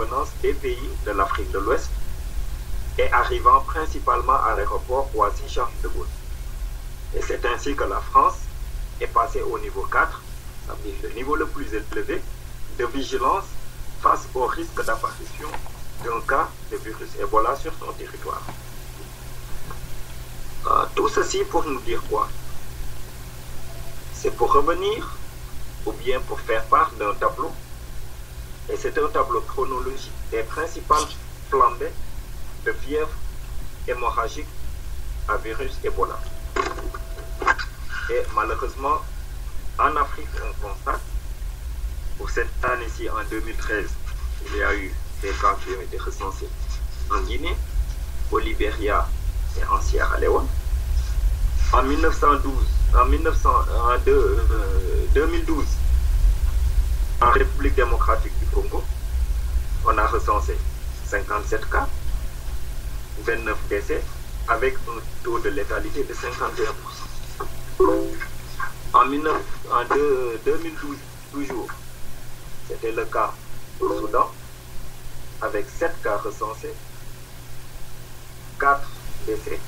provenance des pays de l'Afrique de l'Ouest et arrivant principalement à l'aéroport Roissy-Charles de Gaulle. Et c'est ainsi que la France est passée au niveau 4, ça veut dire le niveau le plus élevé, de vigilance face au risque d'apparition d'un cas de virus Ebola sur son territoire. Tout ceci pour nous dire quoi? C'est pour revenir ou bien pour faire part d'un tableau. Et c'est un tableau chronologique des principales flambées de fièvre hémorragique à virus Ebola. Et malheureusement, en Afrique, on constate, pour cette année-ci, en 2013, il y a eu des cas qui ont été recensés en Guinée, au Libéria et en Sierra Leone. En 2012, en République démocratique du Congo, on a recensé 57 cas, 29 décès, avec un taux de létalité de 51%. En 2012, toujours, c'était le cas au Soudan, avec 7 cas recensés, 4 décès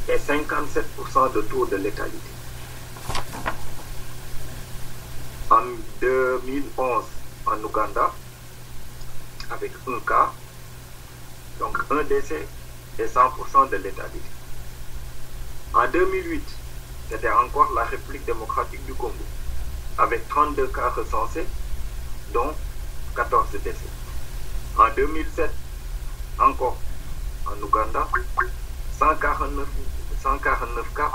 et 57% de taux de létalité. En 2011, en Ouganda, avec un cas, donc un décès et 100% de létalité. En 2008, c'était encore la République démocratique du Congo, avec 32 cas recensés, dont 14 décès. En 2007, encore en Ouganda, 149 cas,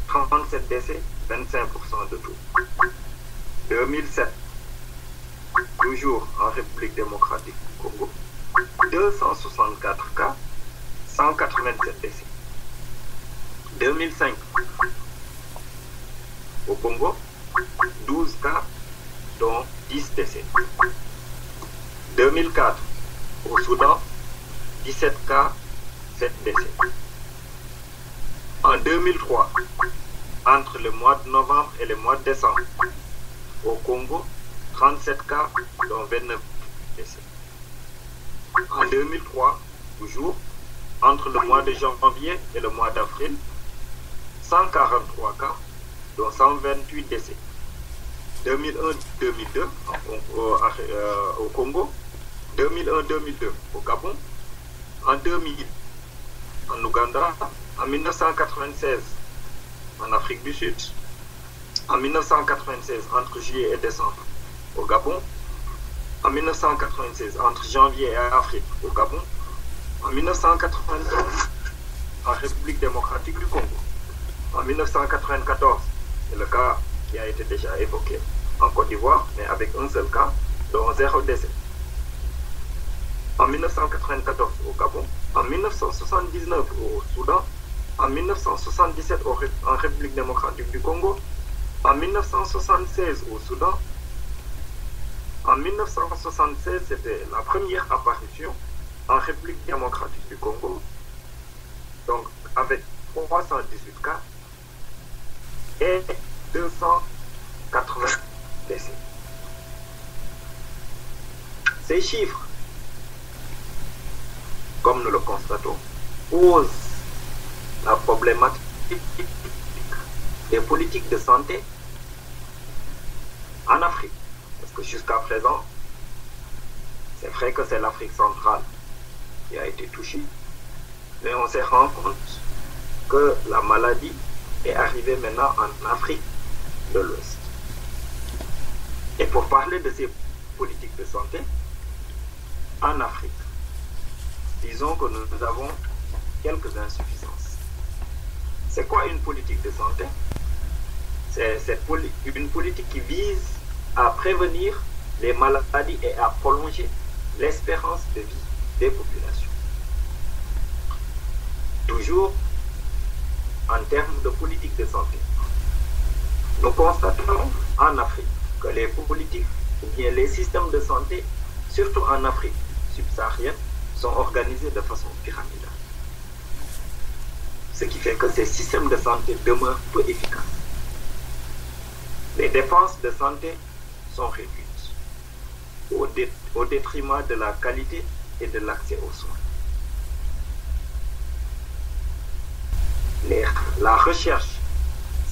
37 décès, 25% de taux. 2007, toujours en République démocratique du Congo, 264 cas, 187 décès. 2005, au Congo, 12 cas, dont 10 décès. 2004, au Soudan, 17 cas, 7 décès. En 2003, entre le mois de novembre et le mois de décembre, au Congo, 37 cas, dont 29 décès. En 2003, toujours, entre le mois de janvier et le mois d'avril, 143 cas, dont 128 décès. 2001-2002 au Congo, 2001-2002 au Gabon, en 2000 en Ouganda, en 1996 en Afrique du Sud, en 1996 entre juillet et décembre au Gabon, en 1996 entre janvier et avril au Gabon, en 1991 en République démocratique du Congo, en 1994, c'est le cas qui a été déjà évoqué en Côte d'Ivoire, mais avec un seul cas, dont 0 décès. En 1994 au Gabon, en 1979 au Soudan, en 1977 en République démocratique du Congo, en 1976 au Soudan. En 1976, c'était la première apparition en République démocratique du Congo, donc avec 318 cas et 280 décès. Ces chiffres, comme nous le constatons, posent la problématique des politiques de santé en Afrique. Parce que jusqu'à présent, c'est vrai que c'est l'Afrique centrale qui a été touchée, mais on s'est rendu compte que la maladie est arrivée maintenant en Afrique de l'Ouest. Et pour parler de ces politiques de santé, en Afrique, disons que nous avons quelques insuffisances. C'est quoi une politique de santé? C'est une politique qui vise à prévenir les maladies et à prolonger l'espérance de vie des populations. Toujours en termes de politique de santé. Nous constatons en Afrique que les politiques ou bien les systèmes de santé, surtout en Afrique subsaharienne, sont organisés de façon pyramidale. Ce qui fait que ces systèmes de santé demeurent peu efficaces. Les dépenses de santé sont réduites au détriment de la qualité et de l'accès aux soins. La recherche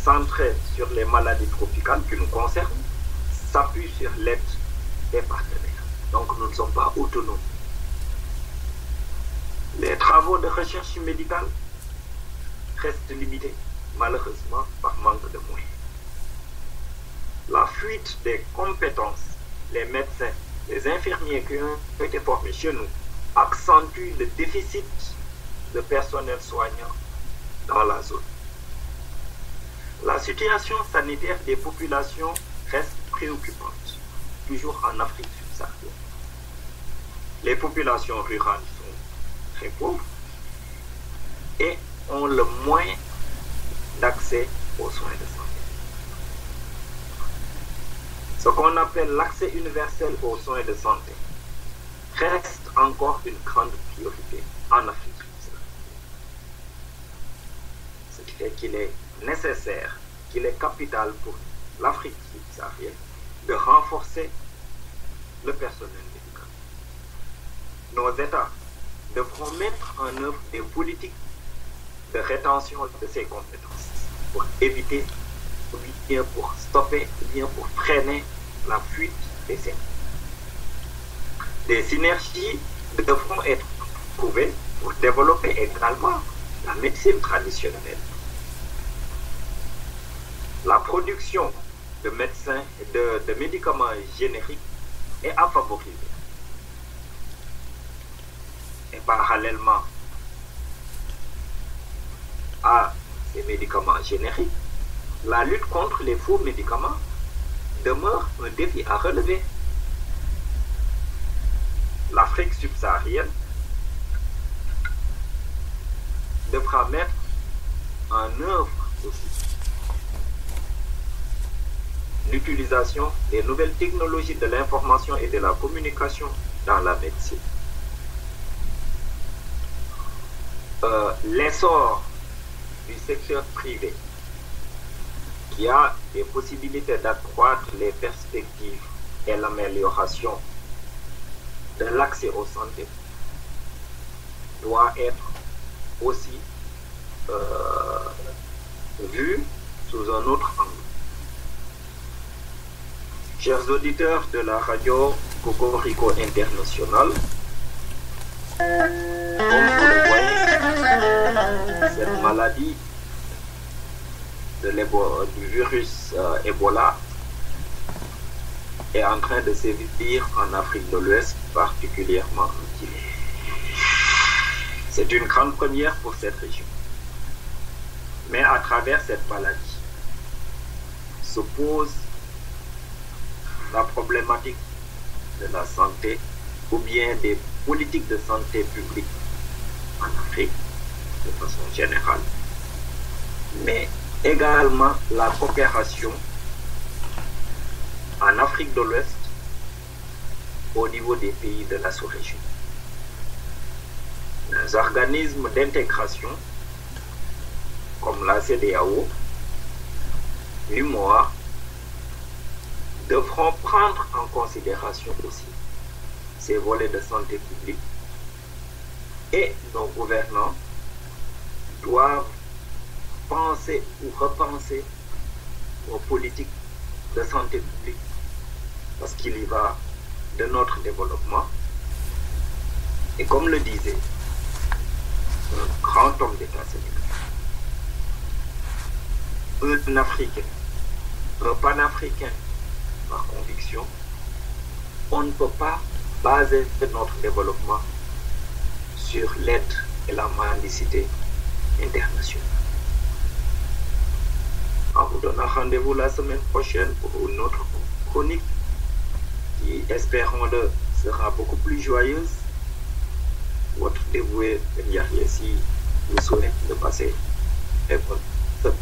centrée sur les maladies tropicales qui nous concernent s'appuie sur l'aide des partenaires. Donc nous ne sommes pas autonomes. Les travaux de recherche médicale restent limités, malheureusement, par manque de moyens. La fuite des compétences, les médecins, les infirmiers qui ont été formés chez nous accentue le déficit de personnel soignant dans la zone. La situation sanitaire des populations reste préoccupante, toujours en Afrique subsaharienne. Les populations rurales sont très pauvres et ont le moins d'accès aux soins de santé. Ce qu'on appelle l'accès universel aux soins de santé reste encore une grande priorité en Afrique subsaharienne. Ce qui fait qu'il est nécessaire, qu'il est capital pour l'Afrique subsaharienne de renforcer le personnel médical. Nos États devront mettre en œuvre des politiques de rétention de ces compétences pour éviter, ou bien pour stopper, ou bien pour freiner la fuite des cerveaux. Des synergies devront être trouvées pour développer également la médecine traditionnelle. La production de médecins et de médicaments génériques est à favoriser. Et parallèlement à ces médicaments génériques, la lutte contre les faux médicaments demeure un défi à relever. L'Afrique subsaharienne devra mettre en œuvre aussi l'utilisation des nouvelles technologies de l'information et de la communication dans la médecine. L'essor du secteur privé qui a des possibilités d'accroître les perspectives et l'amélioration de l'accès aux santé doit être aussi vu sous un autre angle. Chers auditeurs de la radio Cocorico International, comme vous le voyez, cette maladie du virus Ebola est en train de sévir en Afrique de l'Ouest, particulièrement en Guinée. C'est une grande première pour cette région. Mais à travers cette maladie se pose la problématique de la santé ou bien des politiques de santé publique en Afrique de façon générale, mais également la coopération en Afrique de l'Ouest au niveau des pays de la sous-région. Les organismes d'intégration comme la CEDEAO, l'UMOA, devront prendre en considération aussi ces volets de santé publique et nos gouvernants doivent penser ou repenser aux politiques de santé publique parce qu'il y va de notre développement. Et comme le disait un grand homme d'État sénégalais, un Africain, un panafricain par conviction, on ne peut pas baser notre développement sur l'aide et la mendicité internationale. En vous donnant rendez-vous la semaine prochaine pour une autre chronique qui, espérons-le, sera beaucoup plus joyeuse. Votre dévoué Ndiaye vous souhaite de passer une bonne semaine.